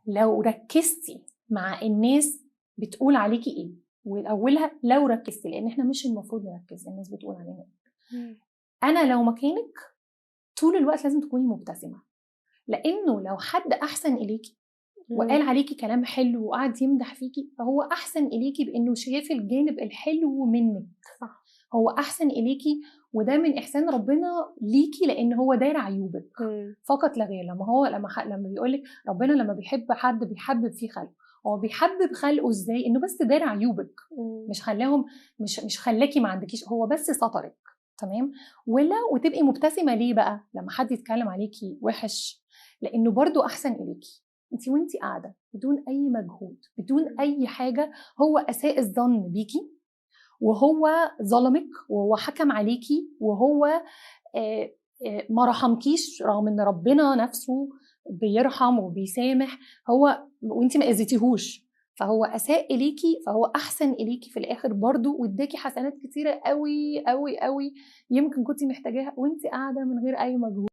لو ركزتي مع الناس بتقول عليكي ايه، واولها لو ركزتي، لان احنا مش المفروض نركز الناس بتقول علينا ايه. انا لو مكانك طول الوقت لازم تكوني مبتسمه، لانه لو حد احسن اليكي وقال عليكي كلام حلو وقعد يمدح فيكي، فهو احسن اليكي بانه شايف الجانب الحلو منك. صح. هو احسن اليكي، وده من احسان ربنا ليكي، لان هو داير عيوبك فقط لا غير. لما بيقولك ربنا لما بيحب حد بيحبب فيه خلقه، هو بيحبب خلقه ازاي؟ انه بس داير عيوبك، مش خلاهم مش خلاكي ما عندكيش، هو بس سطرك. تمام. وتبقي مبتسمه ليه بقى لما حد يتكلم عليكي وحش؟ لانه برضو احسن اليكي. انت وانت قاعده بدون اي مجهود بدون اي حاجه، هو اساء الظن بيكي، وهو ظلمك، وهو حكم عليكي، وهو ما رحمكيش، رغم ان ربنا نفسه بيرحم وبيسامح، هو وانت ما اذيتيهوش، فهو اساء اليكي، فهو احسن اليكي في الاخر برضو، واداكي حسنات كتيره قوي قوي قوي يمكن كنتي محتاجاها وانت قاعده من غير اي مجهود.